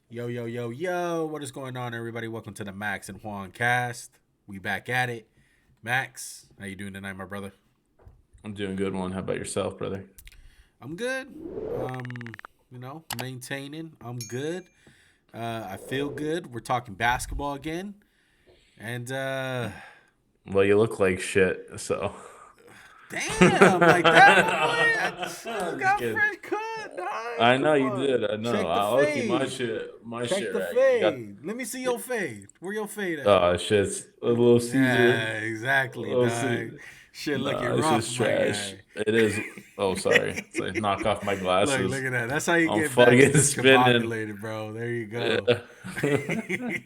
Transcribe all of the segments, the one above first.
Yo, yo, yo, yo. What is going on, everybody? Welcome to the Max and Juan cast. We back at it. Max, how you doing tonight, my brother? I'm doing good one. How about yourself, brother? I'm good. Maintaining. I'm good. I feel good. We're talking basketball again. And Well, you look like shit, so damn, like that, my boy. I just I'm just got kidding. fresh cut, dog. I Come know you on. did. I know. Check the I'll keep my fade. shit, my Check shit the right. You got fade. Let me see your fade. Where your fade at? shit's a little Caesar, Yeah, a exactly, little dog. Caesar. Shit looking Nah, it's rough, just my trash. guy. It is. Oh, sorry. It's like knock off my Look glasses. at that. That's how you I'm get Max fucking spinning. discombobulated, bro. There you go. Yeah.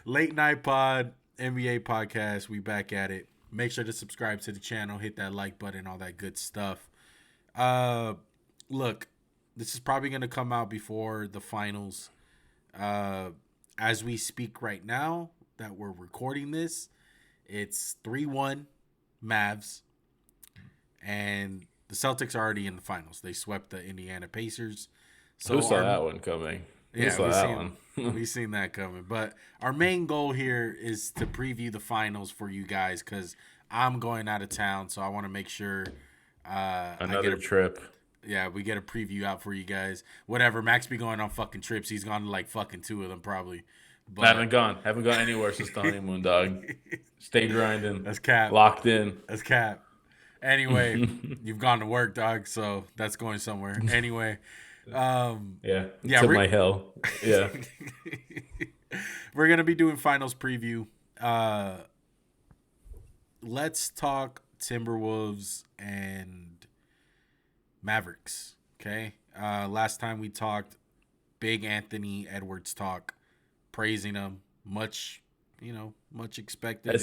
Late night pod, NBA podcast. We back at it. Make sure to subscribe to the channel, hit that like button, all that good stuff. Uh, Look, this is probably gonna come out before the finals. Uh, as we speak right now, that we're recording this, it's 3-1 Mavs, and the Celtics are already in the finals. They swept the Indiana Pacers. Who So saw our that one coming? Who yeah, saw we that seen one? we seen that coming. But our main goal here is to preview the finals for you guys because I'm going out of town, so I want to make sure I get Another a trip. we get a preview out for you guys. Whatever, Max be going on fucking trips. He's gone to like fucking two of them probably. I But haven't gone anywhere since the honeymoon, dog. Stay grinding, that's cap. locked in. That's cap. Anyway, you've gone to work, dog, so that's going somewhere. Anyway, um, Yeah, yeah, to my hell. Yeah, we're gonna be doing finals preview. Uh, let's talk Timberwolves and Mavericks. Okay. Last time we talked, big Anthony Edwards talk, praising him. Much expected,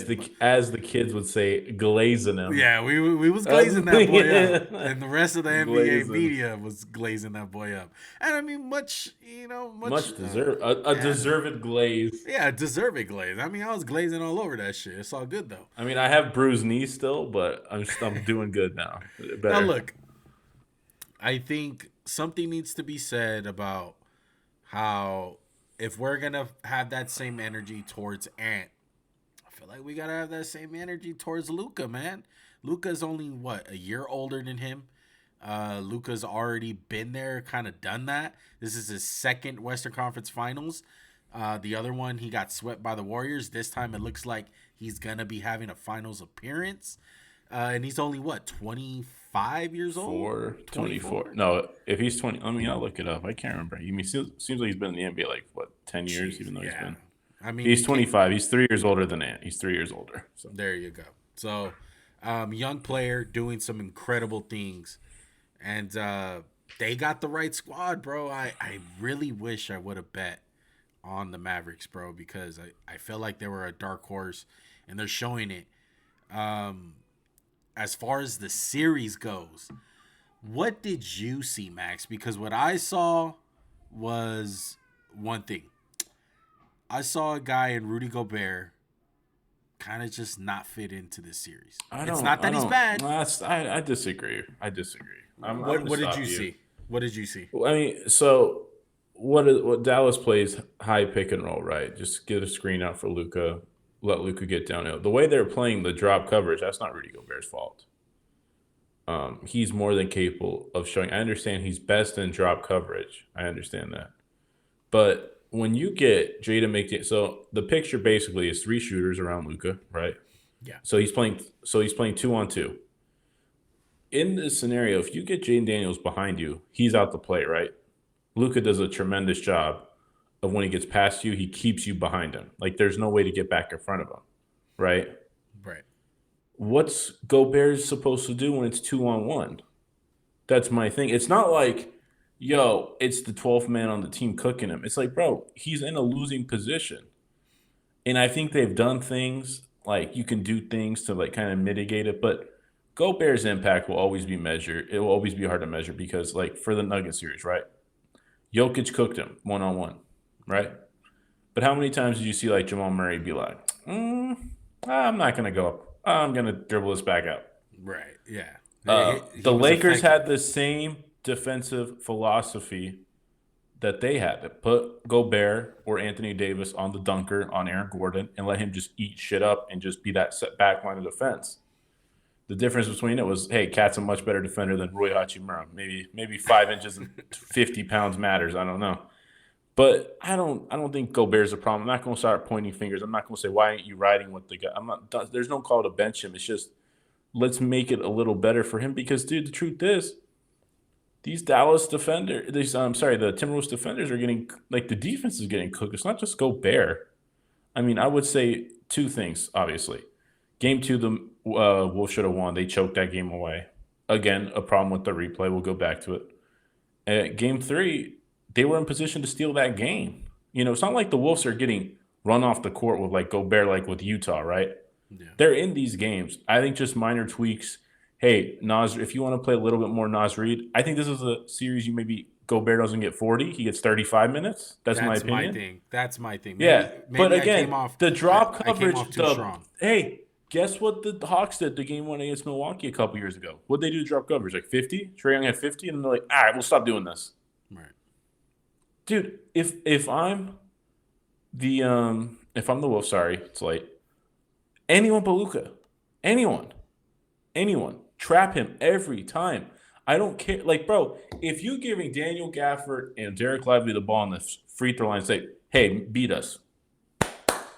as the kids would say, glazing him. yeah, we was glazing that boy up, Yeah. and the rest of the NBA Glazing. media was glazing that boy up. And I mean, much, Much deserve a yeah, deserved glaze. yeah, deserve it glaze. I mean, I was glazing all over that shit. It's all good though. I mean, I have bruised knees still, but I'm doing good now. Now Better. look, I think something needs to be said about how if we're gonna have that same energy towards Ant, I feel like we gotta have that same energy towards Luca, man. Luca's only a year older than him. Luca's already been there, kind of done that. This is his second Western Conference Finals. The other one, he got swept by the Warriors. This time, it looks like he's gonna be having a finals appearance. And he's only 25 years old, 424. 24. No, if he's 20, I mean, I'll look it up. I can't remember. He seems like he's been in the NBA like what 10 years, Jeez, even though he's yeah. been. I mean, He's he can't. 25. He's 3 years older than Ant. He's 3 years older. So There you go. So, young player doing some incredible things, and they got the right squad, bro. I really wish I would have bet on the Mavericks, bro, because I felt like they were a dark horse, and they're showing it. Um, as far as the series goes, what did you see, Max? Because what I saw was one thing. I saw a guy in Rudy Gobert kind of just not fit into this series. It's not I that he's don't. bad. I disagree. I disagree. I'm What gonna what did stop you you. see? What did you see? I mean, so what Dallas plays high pick and roll, right? Just get a screen out for Luca, let Luca get downhill. The way they're playing the drop coverage, that's not Rudy Gobert's fault. He's more than capable of showing. I understand he's best in drop coverage. I understand that, but when you get Jay to make it, so the picture basically is three shooters around Luca, right? Yeah. So he's playing 2-on-2. In this scenario, if you get Jaden Daniels behind you, he's out to play, right? Luca does a tremendous job of when he gets past you, he keeps you behind him. Like there's no way to get back in front of him, right? Right. What's Gobert supposed to do when it's 2-on-1? That's my thing. It's not like, yo, it's the 12th man on the team cooking him. It's like, bro, he's in a losing position. And I think they've done things like you can do things to like kind of mitigate it, but Gobert's impact will always be measured. It will always be hard to measure because, like, for the Nugget series, right? Jokic cooked him 1-on-1, right? But how many times did you see like Jamal Murray be like, I'm not gonna go up. I'm gonna dribble this back out. Right. Yeah. The He was Lakers effective. had the same defensive philosophy that they had. Put Gobert or Anthony Davis on the dunker on Aaron Gordon and let him just eat shit up and just be that set back line of defense. The difference between it was, hey, Cat's a much better defender than Rui Hachimura. Maybe 5 inches and 50 pounds matters. I don't know. But I don't think Gobert's a problem. I'm not going to start pointing fingers. I'm not going to say why ain't you riding with the guy. I'm not. There's no call to bench him. It's just let's make it a little better for him because, dude, the truth is these Dallas defenders, the Timberwolves defenders are getting like the defense is getting cooked. It's not just Gobert. I mean, I would say two things. Obviously, game two, the Wolves should have won. They choked that game away. Again, a problem with the replay. We'll go back to it. Game three, they were in position to steal that game. It's not like the Wolves are getting run off the court with like Gobert, like with Utah, right? Yeah. They're in these games. I think just minor tweaks. Hey, Nas, if you want to play a little bit more Nas Reed, I think this is a series you maybe Gobert doesn't get 40. He gets 35 minutes. That's my opinion. That's my thing. Yeah. But Maybe again, the drop I came coverage, off too strong. hey, guess what the Hawks did the game one against Milwaukee a couple years ago? What'd they do to drop coverage? Like 50? Trae Young had 50, and they're like, all right, we'll stop doing this. Right. Dude, if I'm the Wolf, sorry, it's late. Anyone but Luka. Anyone. Trap him every time. I don't care. Like, bro, if you giving Daniel Gafford and Derek Lively the ball on the free throw line and say, hey, beat us,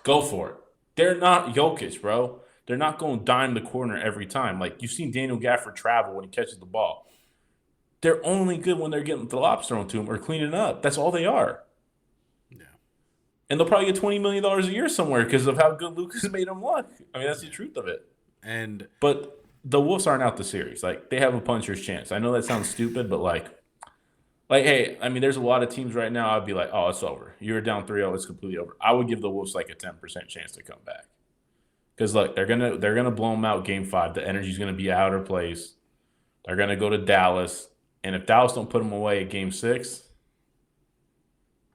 go for it. They're not Jokic, bro. They're not going to dime the corner every time. Like, you've seen Daniel Gafford travel when he catches the ball. They're only good when they're getting the lobs thrown to them or cleaning up. That's all they are. Yeah. And they'll probably get $20 million a year somewhere because of how good Lucas made them look. I mean, that's the truth of it. But the Wolves aren't out the series. Like, they have a puncher's chance. I know that sounds stupid, but like, hey, I mean, there's a lot of teams right now. I'd be like, oh, it's over. You're down 3-0. It's completely over. I would give the Wolves like a 10% chance to come back. Because look, they're gonna blow them out game 5. The energy's gonna be out of place. They're gonna go to Dallas, and if Dallas don't put them away at game 6,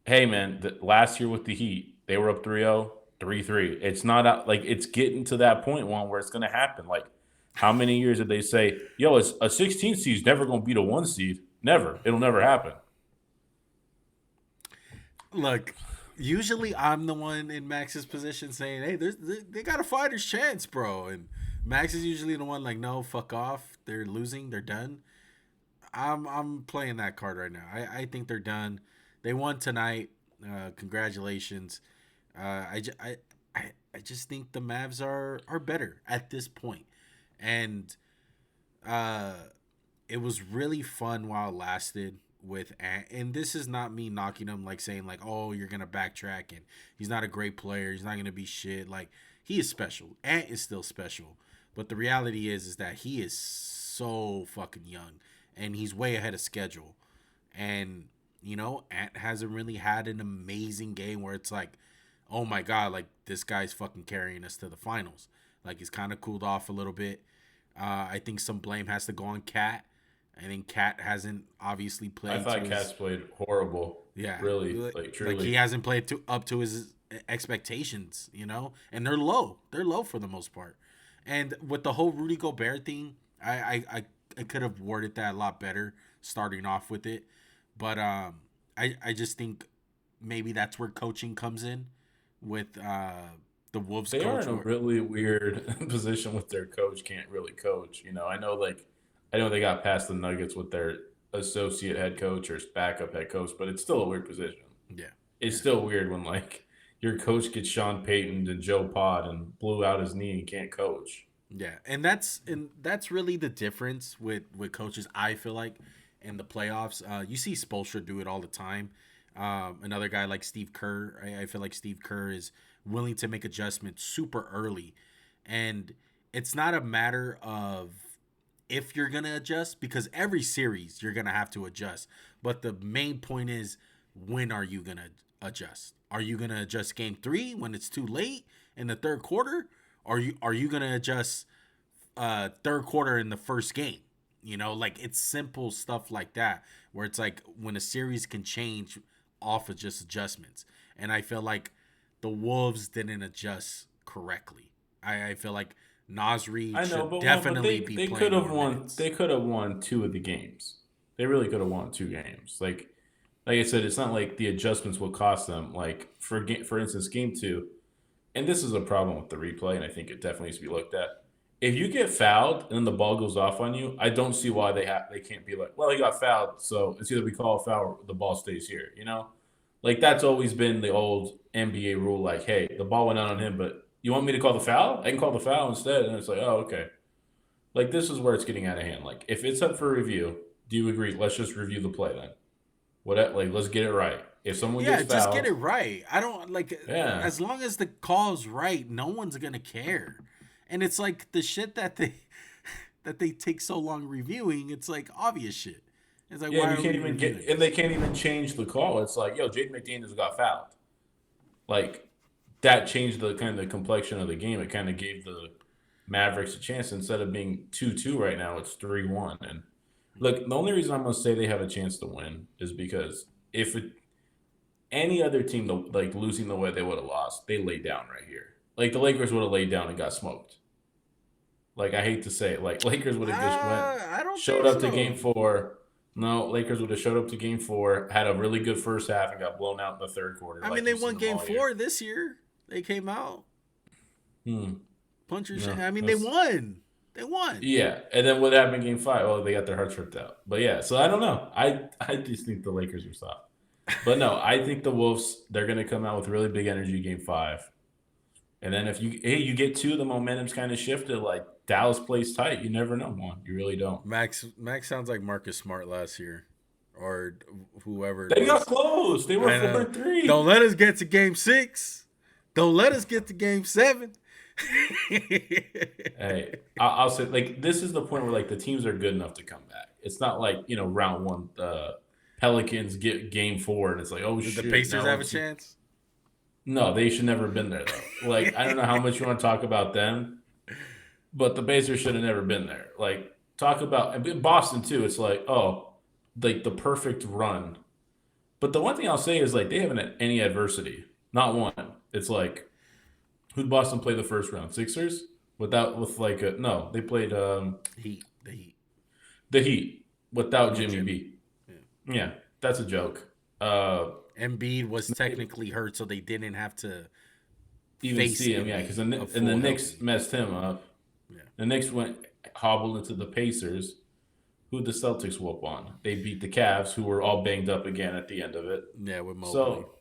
hey man, last year with the Heat, they were up 3-0, 3-3. It's not like it's getting to that point one where it's gonna happen. Like, how many years did they say, yo, it's a 16 seed is never gonna beat a 1 seed? Never. It'll never happen. Look, usually I'm the one in Max's position saying, hey, they got a fighter's chance, bro. And Max is usually the one like, no, fuck off. They're losing. They're done. I'm playing that card right now. I think they're done. They won tonight. Congratulations. I just think the Mavs are better at this point. And it was really fun while it lasted with Ant. And this is not me knocking him, like saying like, oh, you're gonna backtrack and he's not a great player, he's not gonna be shit. Like, he is special. Ant is still special. But the reality is that he is so fucking young and he's way ahead of schedule. And Ant hasn't really had an amazing game where it's like, oh my god, like this guy's fucking carrying us to the finals. Like, he's kind of cooled off a little bit. I think some blame has to go on Cat. I think Cat hasn't obviously played. I thought Cat's played horrible. Yeah, really, like truly. Like, he hasn't played up to his expectations, and they're low. They're low for the most part. And with the whole Rudy Gobert thing, I could have worded that a lot better starting off with it, but I just think maybe that's where coaching comes in with the Wolves. They are in a really weird position with their coach. Can't really coach. I know they got past the Nuggets with their associate head coach or backup head coach, but it's still a weird position. Yeah. It's still weird when like your coach gets Sean Payton and Joe Pod and blew out his knee and can't coach. Yeah, and that's really the difference with coaches, I feel like, in the playoffs. You see Spoelstra do it all the time. Another guy like Steve Kerr, I feel like Steve Kerr is willing to make adjustments super early. And it's not a matter of if you're going to adjust, because every series you're going to have to adjust. But the main point is, when are you going to adjust? Are you going to adjust game 3 when it's too late in the third quarter? Are you going to adjust third quarter in the first game? Like, it's simple stuff like that where it's like when a series can change off of just adjustments. And I feel like the Wolves didn't adjust correctly. I feel like Nasri should definitely be playing. They could have won. They could have won 2 of the games. They really could have won 2 games. Like, like I said, it's not like the adjustments will cost them. Like for instance, game two, and this is a problem with the replay, and I think it definitely needs to be looked at. If you get fouled and then the ball goes off on you, I don't see why they can't be like, well, he got fouled, so it's either we call a foul or the ball stays here. Like that's always been the old NBA rule. Like, hey, the ball went out on him, but you want me to call the foul? I can call the foul instead. And it's like, oh, okay. Like this is where it's getting out of hand. Like if it's up for review, do you agree? Let's just review the play then. What like let's get it right. If someone Yeah, gets just get it fouled, right. I don't like yeah, as long as the call's right, no one's gonna care. And it's like the shit that they that they take so long reviewing. It's like obvious shit. It's like yeah, why you are can't we even reviewing get, and they this? can't even change the call. It's like, yo, Jaden McDaniels got fouled. Like that changed the kind of the complexion of the game. It kind of gave the Mavericks a chance instead of being 2-2 right now. It's 3-1. And look, the only reason I'm gonna say they have a chance to win is because if any other team like losing the way they would have lost, they laid down right here. Like the Lakers would have laid down and got smoked. Like I hate to say it, like Lakers would have just went, I don't showed think up to game so. four. No, Lakers would have showed up to game four, had a really good first half, and got blown out in the third quarter, I mean, like they you've seen won them Game all year. 4 this year. They came out Hmm. puncher. No, I mean, they that's won. They won. yeah. And then what happened in game five? Well, they got their hearts ripped out. But yeah, so I don't know. I just think the Lakers are soft. But no, I think the Wolves, they're gonna come out with really big energy game five. And then if you get two, the momentum's kind of shifted. Like Dallas plays tight. You never know, one. You really don't. Max sounds like Marcus Smart last year, or whoever it They got was. close. They were I four know. and Don't three. let us get to Game 6. Don't let us get to Game 7. Hey, I'll say like this is the point where like the teams are good enough to come back. It's not like round one, Pelicans get game four, and it's like, oh Did the shit, Pacers now have a let's. chance? No, they should never have been there though. Like I don't know how much you want to talk about them, but the Pacers should have never been there. Like talk about and Boston too. It's like, oh, like the perfect run. But the one thing I'll say is like they haven't had any adversity, not one. It's like who'd Boston play the first round? Sixers without with like a no. They played The Heat. the Heat without No Jimmy Jimmy. B. Yeah. Yeah, that's a joke. Uh, Embiid was technically hurt, so they didn't have to even face see him, yeah, because Embiid a and the full Knicks healthy. messed him up. Yeah. The Knicks went hobbled into the Pacers, who the Celtics whoop on. They beat the Cavs, who were all banged up again at the end of it. Yeah, with Mobley. So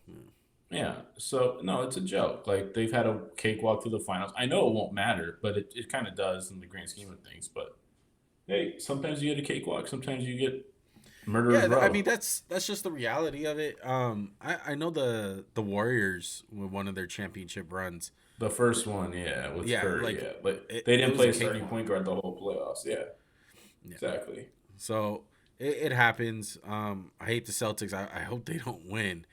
yeah, so no, it's a joke. Like they've had a cakewalk through the finals. I know it won't matter, but it kind of does in the grand scheme of things. But hey, sometimes you get a cakewalk, sometimes you get murderers Yeah, I row. mean that's just the reality of it. I know the Warriors with one of their championship runs. The first one, yeah, with Yeah, Curry, like yeah, but they it didn't was play a a starting cakewalk. point guard the whole playoffs. Yeah, Yeah. exactly. So it happens. I hate the Celtics. I hope they don't win.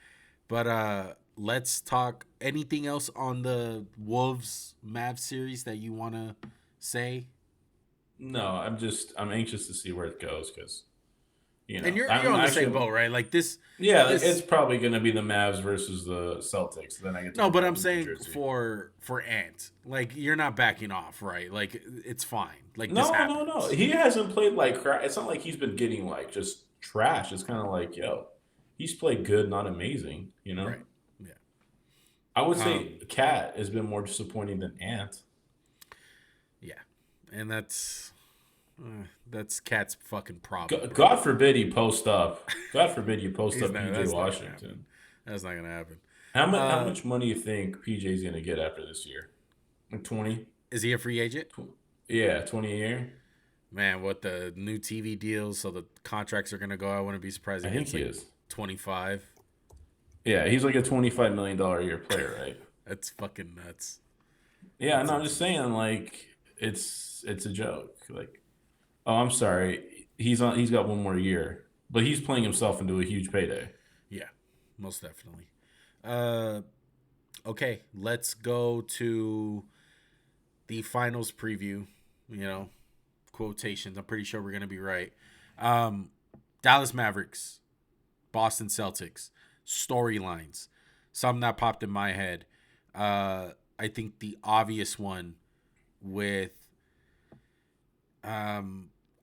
But let's talk anything else on the Wolves Mavs series that you wanna say? No, I'm anxious to see where it goes because And you're I'm on the same actually boat, right? Like this yeah, like it's this probably gonna be the Mavs versus the Celtics. Then I get to no, wear but my I'm loser saying jersey. for Ant. Like you're not backing off, right? Like it's fine. Like this No, no, no. happens. He hasn't played like crap. It's not like he's been getting like just trash. It's kind of like, yo, he's played good, not amazing. Right. Yeah. I would say Um Cat has been more disappointing than Ant. yeah. And that's Cat's fucking problem, bro. God forbid he post up. God forbid you post He's up not PJ that's not gonna happen. Washington. That's not gonna happen. How Uh much money you think PJ's gonna get after this year? Like 20? is he a free agent? Yeah, 20 a year. Man, what the new TV deals, so the contracts are gonna go. I wouldn't be surprised I if think it's he like is. 25. Yeah, he's like a $25 million a year player, right? That's fucking nuts. Yeah, That's no, I'm just insane. saying, like, it's a joke. Like, oh, I'm sorry, he's got one more year, but he's playing himself into a huge payday. Yeah, most definitely. Uh, okay, let's go to the finals preview. You know, quotations. I'm pretty sure we're gonna be right. Um, Dallas Mavericks, Boston Celtics, storylines. Some that popped in my head. I think the obvious one with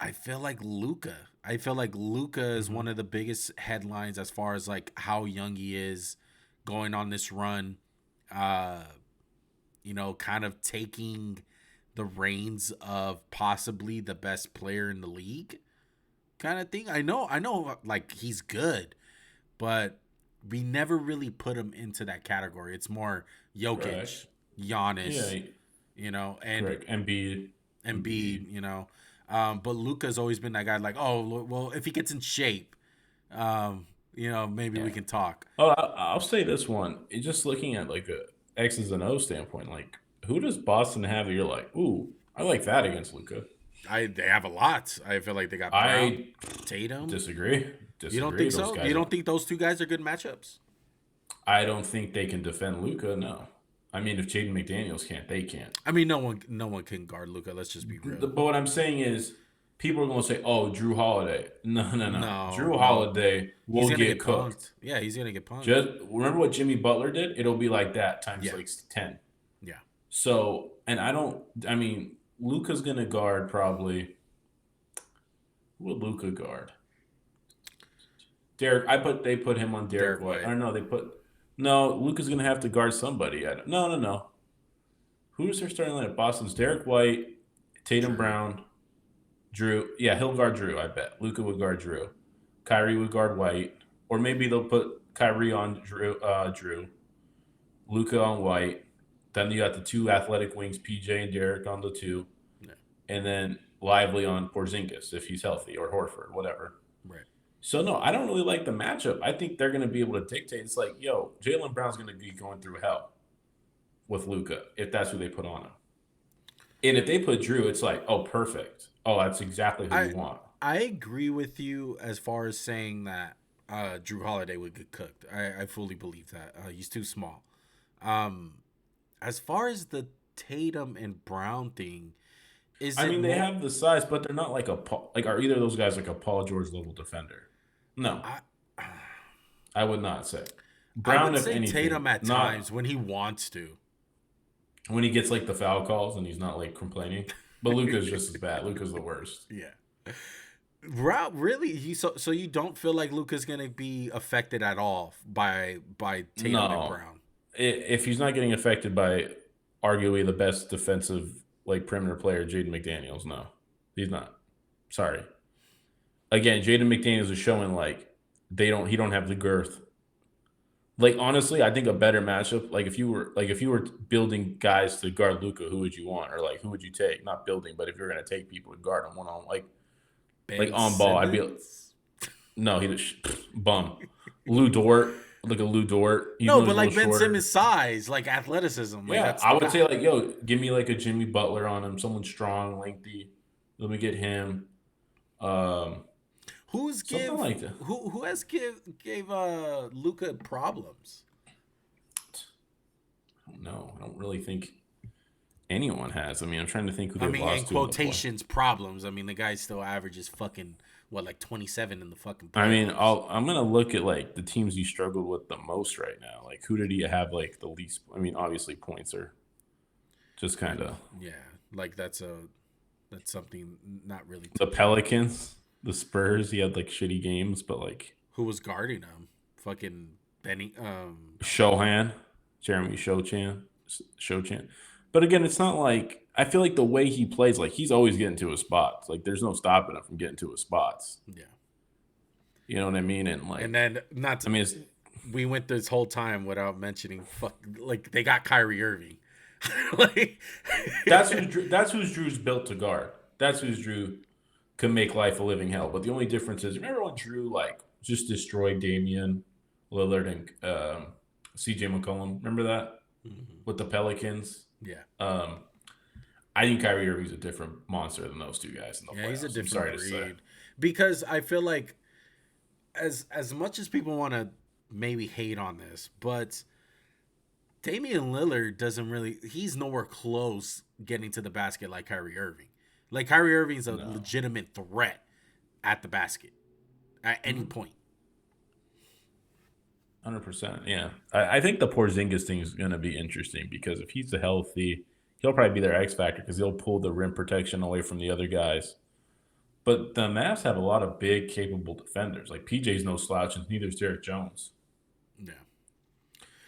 I feel like Luca. I feel like Luca is Mm-hmm. one of the biggest headlines as far as like how young he is going on this run. Uh, kind of taking the reins of possibly the best player in the league kind of thing. I know like he's good, but we never really put him into that category. It's more Correct. Jokic, Giannis, Yeah, and correct. Embiid. Embiid. But Luca's always been that guy. Like, oh well, if he gets in shape, maybe we Yeah. can talk. Oh, I'll say this one. Just looking at like a X's and O standpoint, like who does Boston have that you're like, ooh, I like that against Luca? They have a lot. I feel like they got Brown, I Tatum. disagree. You don't Disagree. think Those so? You guys are. don't think those two guys are good matchups? I don't think they can defend Luca. No. I mean, if Jaden McDaniels can't, they can't. I mean, no one can guard Luca. Let's just be real. But what I'm saying is, people are going to say, "Oh, Drew Holiday." No, no, no. No, Drew no, Holiday he's will gonna get get cooked. punked. Yeah, he's gonna get punked. Just remember what Jimmy Butler did. It'll be like that times Yeah, like 10. yeah. So, and I don't. I mean, Luca's going to guard probably. Who would Luca guard? Derek. They put him on Derek Derek White. White. Or no, they put. No, Luca's going to have to guard somebody. No, no, no. Who's their starting lineup? Boston's Derek White, Tatum Drew. Brown, Drew. Yeah, he'll guard Drew, I bet. Luca would guard Drew. Kyrie would guard White. Or maybe they'll put Kyrie on Drew. Luca on White. Then you got the two athletic wings, PJ and Derek on the two. Yeah, And then Lively on Porzingis if he's healthy, or Horford, whatever. right. So no, I don't really like the matchup. I think they're going to be able to dictate. It's like, yo, Jaylen Brown's going to be going through hell with Luca if that's who they put on him. And if they put Drew, it's like, oh, perfect. Oh, that's exactly who we I want. I agree with you as far as saying that Drew Holiday would get cooked. I fully believe that. He's too small. Um, as far as the Tatum and Brown thing, is I it mean, they more? have the size, but they're not like like are either of those guys like a Paul George level defender? No, I I would not say. I Brown, would if say anything, Tatum at not times when he wants to. when he gets like the foul calls and he's not like complaining. But Luca's just as bad. Luca's the worst. Yeah. Rob, really? So you don't feel like Luca's gonna be affected at all by Tatum and No, Brown? if he's not getting affected by arguably the best defensive like perimeter player, Jaden McDaniels, no, he's not. Sorry. Again, Jaden McDaniels is showing like he don't have the girth. Like honestly, I think a better matchup, like if you were building guys to guard Luca, who would you want, or like who would you take? Not building, but if you're gonna take people to guard him one on like Ben on ball, I'd be Simmons? no, he just bum. Lou Dort, like a Lou Dort, even No, though but he's a like little Ben shorter. Simmons' size, like athleticism, like Yeah, that's I the would guy. say like, yo, give me like a Jimmy Butler on him, someone strong, lengthy. Let me get him. Um, Who's something give like that. who has gave Luca problems? I don't know. I don't really think anyone has. I mean, I'm trying to think who I they've mean, in lost to in the play. quotations, problems. I mean, the guy still averages fucking what, like 27 in the fucking I mean, playoffs. I'm gonna look at like the teams he struggled with the most right now. Like, who did he have like the least? I mean, obviously points are just kind of Yeah, like that's something not really to the count. Pelicans, the Spurs. He had like shitty games, but like Who was guarding him? Fucking Benny. Shohan, Jeremy Shochan. But again, it's not like I feel like the way he plays, like he's always getting to his spots. Like there's no stopping him from getting to his spots. Yeah, You know what I mean? And like, and then not I to, mean, it's, we went this whole time without mentioning fuck, like they got Kyrie Irving. Like that's who's Drew's built to guard. That's who's Drew can make life a living hell. But the only difference is, remember when Drew like just destroyed Damian Lillard and C.J. McCollum? Remember that Mhm. with the Pelicans? Yeah, Um, I think Kyrie Irving's a different monster than those two guys in the yeah, he's a playoffs. I'm different sorry to say. breed because I feel like as much as people want to maybe hate on this, but Damian Lillard doesn't really. He's nowhere close getting to the basket like Kyrie Irving. Like Kyrie Irving's a No. legitimate threat at the basket at any Mhm. point. 100%. Yeah. I think the Porzingis thing is going to be interesting because if he's healthy, he'll probably be their X factor because he'll pull the rim protection away from the other guys. But the Mavs have a lot of big, capable defenders. Like PJ's no slouch, and neither is Derek Jones. Yeah.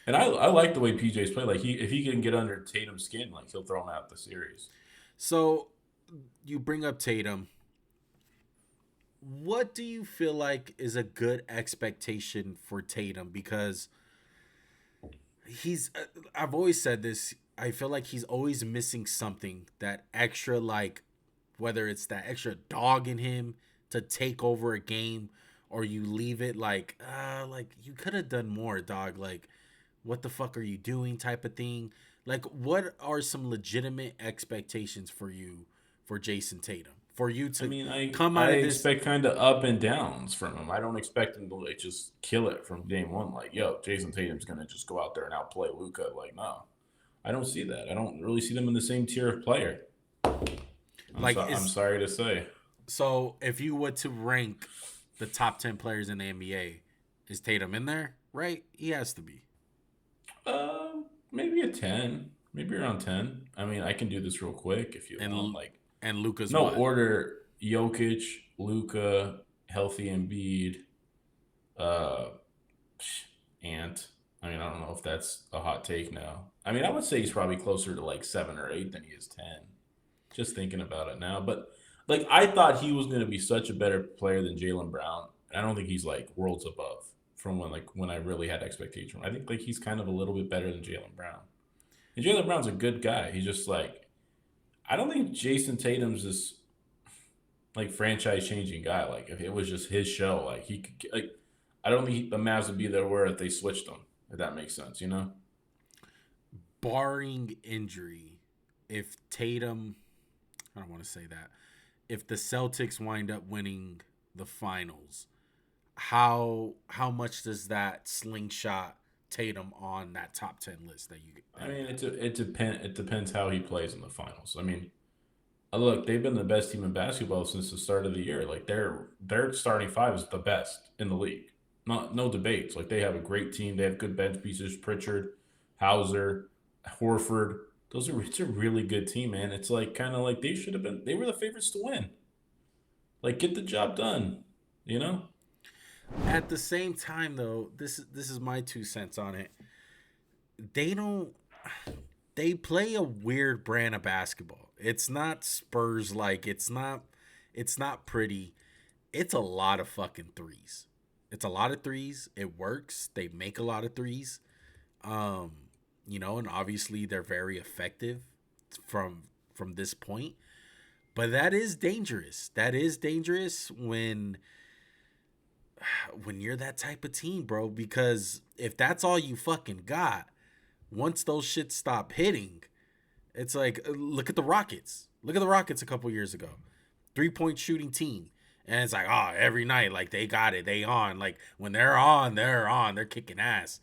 And I like the way PJ's play. Like if he can get under Tatum's skin, like he'll throw him out the series. So you bring up Tatum. What do you feel like is a good expectation for Tatum? Because I've always said this. I feel like he's always missing something, that extra, like, whether it's that extra dog in him to take over a game, or you leave it like you could have done more, dog. Like, what the fuck are you doing type of thing. Like, what are some legitimate expectations for you for Jason Tatum? For you I to mean, I come I out of this. expect kind of up and downs from him. I don't expect him to like just kill it from game one. Like, yo, Jason Tatum's gonna just go out there and outplay Luca. Like, no, I don't see that. I don't really see them in the same tier of player. Like, I'm is sorry to say. so if you were to rank the top 10 players in the NBA, is Tatum in there? Right? He has to be. Maybe a 10, maybe around 10. I mean, I can do this real quick if you want. And Like, and Luca's no what? order: Jokic, Luca, healthy Embiid, uh, Ant. I mean, I don't know if that's a hot take now. I mean, I would say he's probably closer to like 7 or 8 than he is 10. Just thinking about it now, but like I thought he was going to be such a better player than Jalen Brown. I don't think he's like worlds above from when I really had expectation. I think like he's kind of a little bit better than Jalen Brown. And Jalen Brown's a good guy. He's just like I don't think Jason Tatum's this like franchise changing guy. Like if it was just his show, like he could like I don't think the Mavs would be there where if they switched him. If that makes sense, you know. Barring injury, if Tatum, I don't want to say that. If the Celtics wind up winning the finals, how much does that slingshot Tatum on that top 10 list I that you mean, got? it depends how he plays in the finals. I mean, look, they've been the best team in basketball since the start of the year. Like their starting five is the best in the league. Not no debates. Like they have a great team. They have good bench pieces. Pritchard, Hauser, Horford. It's a really good team, man. It's like kind of like they should have been. They were the favorites to win. Like get the job done. You know. At the same time, though, this is my 2 cents on it. They don't. They play a weird brand of basketball. It's not Spurs like. It's not. It's not pretty. It's a lot of fucking threes. It's a lot of threes. It works. They make a lot of threes. Um, and obviously they're very effective from this point. But that is dangerous. That is dangerous when you're that type of team, bro. Because if that's all you fucking got, once those shits stop hitting, it's like look at the Rockets. Look at the Rockets a couple years ago. 3-point shooting team. And it's like, oh, every night, like they got it. They on. Like when they're on, they're on. They're kicking ass.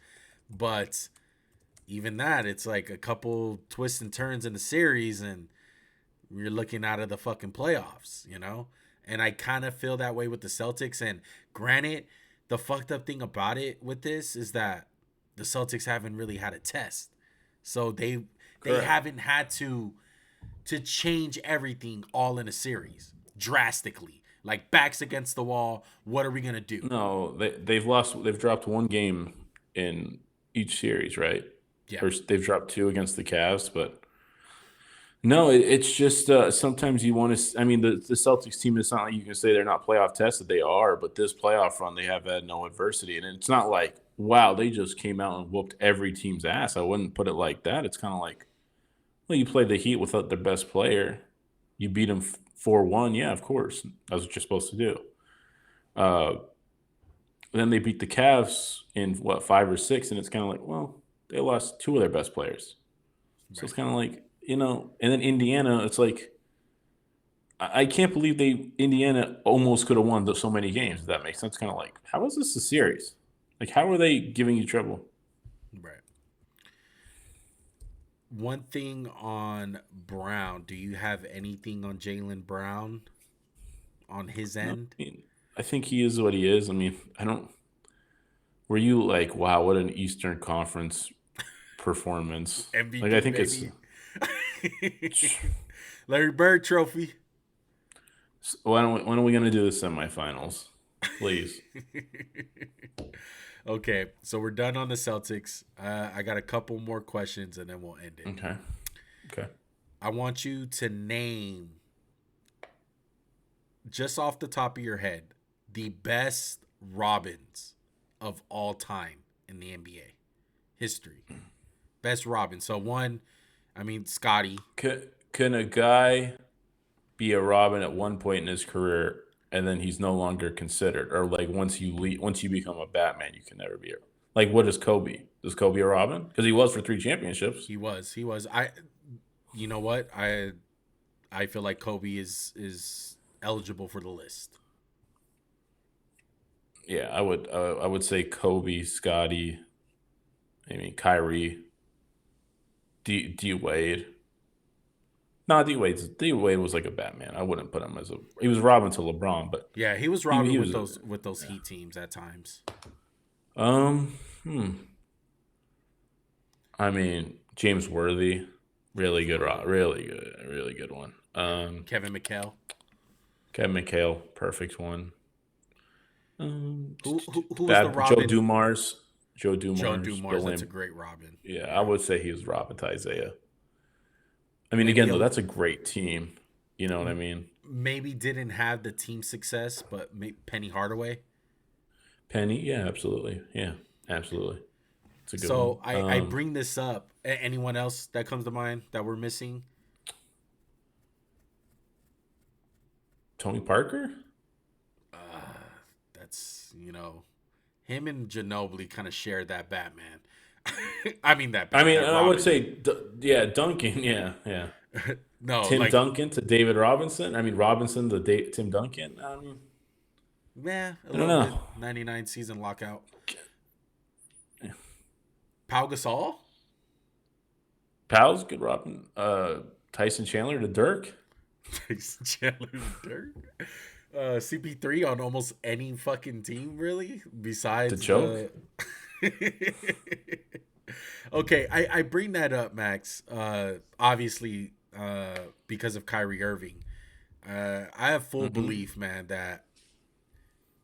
But even that, it's like a couple twists and turns in the series, and you're looking out of the fucking playoffs. And I kind of feel that way with the Celtics. And granted, the fucked up thing about it with this is that the Celtics haven't really had a test, so they Correct. haven't had to change everything all in a series drastically. Like backs against the wall. What are we gonna do? No, they've lost. They've dropped one game in each series, right? Yeah, Or they've dropped two against the Cavs, but no, it's just sometimes you want to. I mean, the Celtics team. It's not like you can say they're not playoff tested. They are, but this playoff run, they have had no adversity, and it's not like wow, they just came out and whooped every team's ass. I wouldn't put it like that. It's kind of like well, you played the Heat without their best player. You beat them 4-1. Yeah, of course, that's what you're supposed to do. Uh, then they beat the Cavs in what 5 or 6, and it's kind of like well, they lost two of their best players. So right. it's kind of like and then Indiana, it's like I can't believe Indiana almost could have won so many games. If that makes sense. Kind of like how is this a series? Like how are they giving you trouble? Right. One thing on Brown. Do you have anything on Jalen Brown on his No, end? I mean I think he is what he is. I mean I don't. Were you like wow, what an Eastern Conference performance? Like I MVP think it's baby. Larry Bird trophy. So when are we gonna do the semifinals? Please. Okay, so we're done on the Celtics. I got a couple more questions and then we'll end it. Okay. Okay. I want you to name, just off the top of your head, the best Robins of all time in the NBA history. Best Robin. So one, I mean Scotty. Can a guy be a Robin at one point in his career and then he's no longer considered, or like once you become a Batman, you can never be a like what is Kobe? Is Kobe a Robin? Because he was for 3 championships. He was. He was. I. You know what? I feel like Kobe is eligible for the list. Yeah, I would say Kobe, Scotty, I mean Kyrie, D Wade. No, D Wade was like a Batman. I wouldn't put him as a. He was Robin to LeBron, but Yeah, he was he Robin was. with those Yeah. Heat teams at times. Um. Hmm. I mean James Worthy, really good one. Kevin McHale. Kevin McHale, perfect one. Who was the Bad Joe Robin? Dumars, Joe Joe Dumars, Dumars. Bill That's a Lam. great Robin. Yeah, I would say he was Robin to Isaiah. I mean, Maybe again though, that's a great team. You know what I mean? maybe didn't have the team success, but Penny Hardaway. Penny, yeah, absolutely, yeah, absolutely. It's a good one. So I bring this up. Anyone else that comes to mind that we're missing? Tony Parker. Uh, that's him and Ginobili kind of share that Batman. I mean I mean, that and I would Robin. say, yeah, Duncan, yeah, yeah. No, Tim like Duncan to David Robinson. I mean, Robinson to Tim Duncan. a I don't little bit. know. 99 season lockout. Pau Gasol. Powell's good. Robin. Tyson Chandler to Dirk. Tyson Chandler Dirk. CP3 on almost any fucking team, really, To besides choke. the. Okay, I bring that up, Max. Obviously, because of Kyrie Irving, I have full Mm-hmm. belief, man, that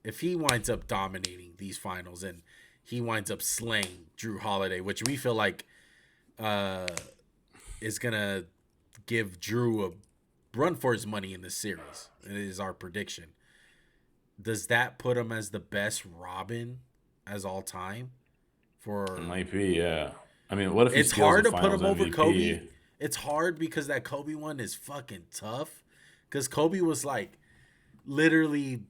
if he winds up dominating these finals and he winds up slaying Drew Holiday, which we feel like uh, is gonna give Drew a run for his money in this series. It is our prediction. Does that put him as the best Robin as all time? It For might be, yeah. I mean, what if he It's steals a hard to put Finals him over Kobe. MVP? It's hard because that Kobe one is fucking tough. Because Kobe was like literally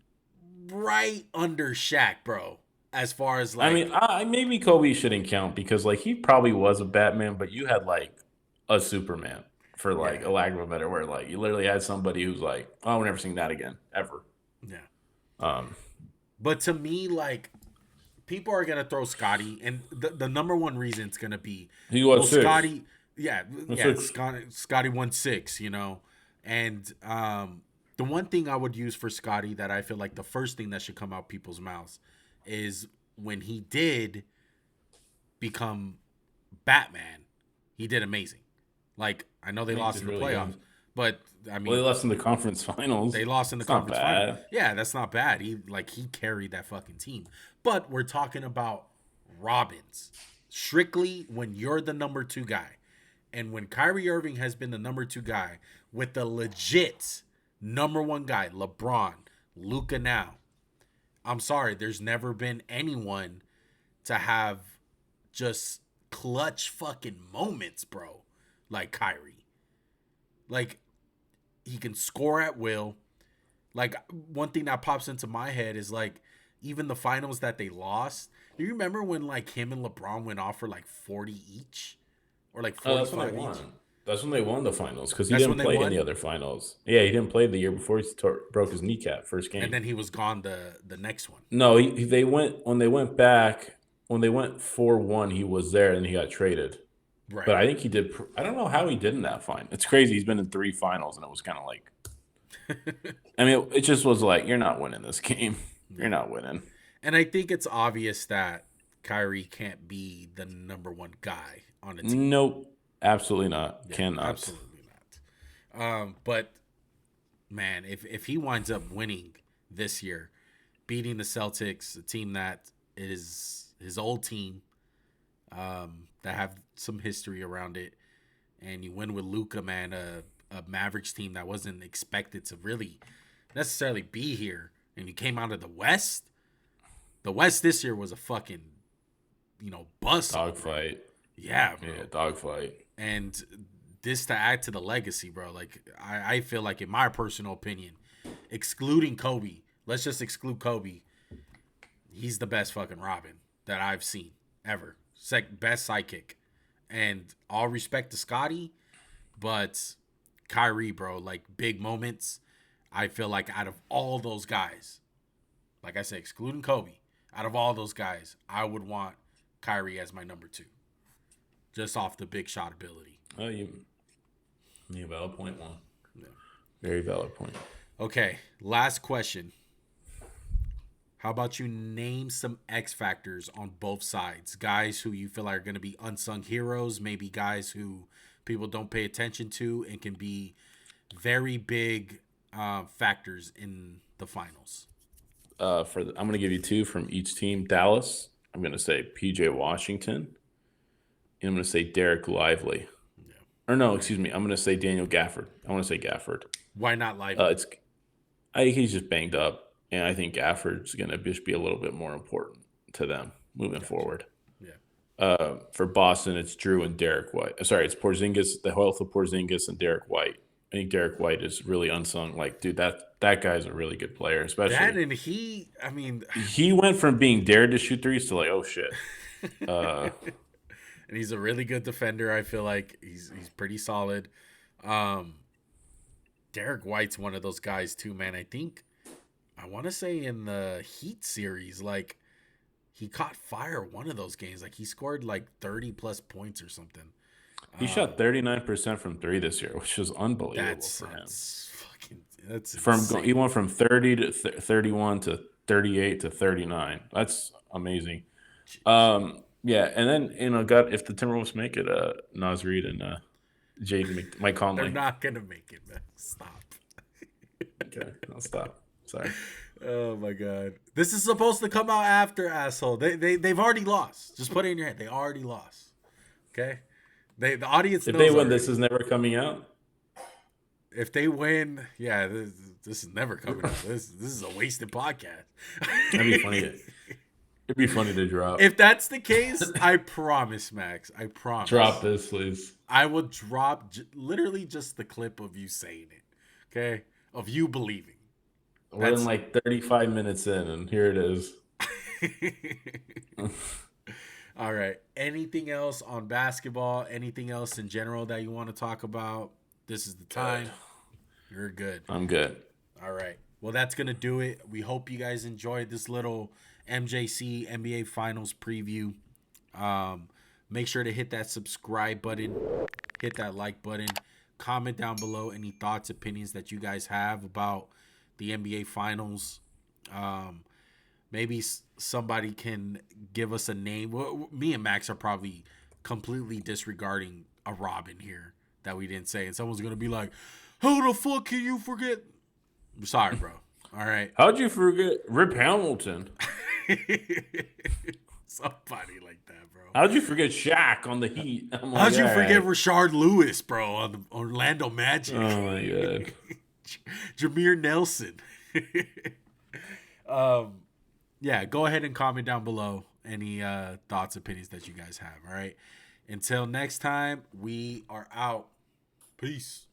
right under Shaq, bro. As far as I mean, like, maybe Kobe shouldn't count because like he probably was a Batman, but you had like a Superman for like yeah, a lack of a better word. Like you literally had somebody who's like, oh, we're never seeing that again ever. yeah. Um, But to me, like, people are gonna throw Scotty, and the number one reason it's gonna be, he well, was six. Scotty, yeah, That's yeah, six. Scotty won six, and the one thing I would use for Scotty that I feel like the first thing that should come out people's mouths is when he did become Batman, he did amazing. Like, I know they He lost did in the really playoffs, good. but I Well, they mean, lost in the conference finals. they lost in the It's not conference final. bad. Yeah, that's not bad. He carried that fucking team. But we're talking about Robins. Strictly when you're the number two guy. And when Kyrie Irving has been the number two guy with the legit number one guy, LeBron, Luca now. I'm sorry, there's never been anyone to have just clutch fucking moments, bro. Like Kyrie. Like, he can score at will. Like, one thing that pops into my head is like even the finals that they lost. Do you remember when like him and LeBron went off for like 40 each or like That's when they 45 each? won. That's when they won the finals because he That's when didn't they play in the won, other finals. Yeah, he didn't play the year before broke his kneecap first and game. then he was gone the next one. No, they went when they went back when they went 4-1. He was there and he got traded. But Right. I think he did. I don't know how he did in that final. It's crazy. He's been in 3 finals and it was kind of like. I mean, it just was like you're not winning this game. You're Yeah. not winning. And I think it's obvious that Kyrie can't be the number one guy on the team. Nope, absolutely not. Yeah, Cannot. absolutely not. But man, if he winds up winning this year, beating the Celtics, a team that is his old team, that have some history around it, and you win with Luka, man, a Mavericks team that wasn't expected to really necessarily be here, and you came out of the West. The West this year was a fucking, bust. Dogfight. Yeah, bro. Yeah, dogfight. And this to add to the legacy, bro. Like, I feel like, in my personal opinion, excluding Kobe, let's just exclude Kobe. He's the best fucking Robin that I've seen ever. Best sidekick. And all respect to Scotty, but Kyrie, bro, like, big moments. I feel like out of all those guys, like I said, excluding Kobe, out of all those guys, I would want Kyrie as my number 2. Just off the big shot ability. Oh, you valid point, one. Yeah. Very valid point. Okay, last question. How about you name some X factors on both sides? Guys who you feel like are going to be unsung heroes, maybe guys who people don't pay attention to and can be very big factors in the finals. I'm going to give you 2 from each team. Dallas, I'm going to say PJ Washington. And I'm going to say Derek Lively. Yeah. Or no, excuse me. I'm going to say Daniel Gafford. I want to say Gafford. Why not Lively? He's just banged up, and I think Gafford's going to just be a little bit more important to them moving forward. Yeah. For Boston, it's Drew and Derek White. Sorry, it's Porzingis, the health of Porzingis and Derek White. I think Derek White is really unsung. Like, dude, that guy's a really good player, especially. That, and he went from being dared to shoot threes to like, oh shit. And he's a really good defender. I feel like he's pretty solid. Derek White's one of those guys too, man. I want to say in the Heat series, like, he caught fire one of those games. Like, he scored like 30 plus points or something. He shot 39% from 3 this year, which is unbelievable for him. That's he went from 30 to 31 to 38 to 39. That's amazing. Yeah, and then if the Timberwolves make it, Naz Reid and Mike Conley. They're not gonna make it, man. Stop. Okay, I'll stop. Sorry. Oh my god, this is supposed to come out after, asshole. They've already lost. Just put it in your head. They already lost. Okay. The audience. If they win, this is never coming out. If they win, yeah, this is never coming out. This is a wasted podcast. That'd be funny. It'd be funny to drop. If that's the case, I promise, Max. I promise. Drop this, please. I will drop literally just the clip of you saying it. Okay? Of you believing. We're in like 35 minutes in, and here it is. All right. Anything else on basketball? Anything else in general that you want to talk about? This is the time. You're good. I'm good. All right. Well, that's going to do it. We hope you guys enjoyed this little MJC NBA Finals preview. Make sure to hit that subscribe button, hit that like button, comment down below any thoughts, opinions that you guys have about the NBA Finals. Maybe somebody can give us a name. Me and Max are probably completely disregarding a Robin here that we didn't say, and someone's gonna be like, "How the fuck can you forget?" I'm sorry, bro. All right. How'd you forget Rip Hamilton? Somebody like that, bro. How'd you forget Shaq on the Heat? How'd you forget Rashard Lewis, bro, on the Orlando Magic? Oh my god. Jameer Nelson. Yeah, go ahead and comment down below any thoughts, opinions that you guys have. All right. Until next time, we are out. Peace.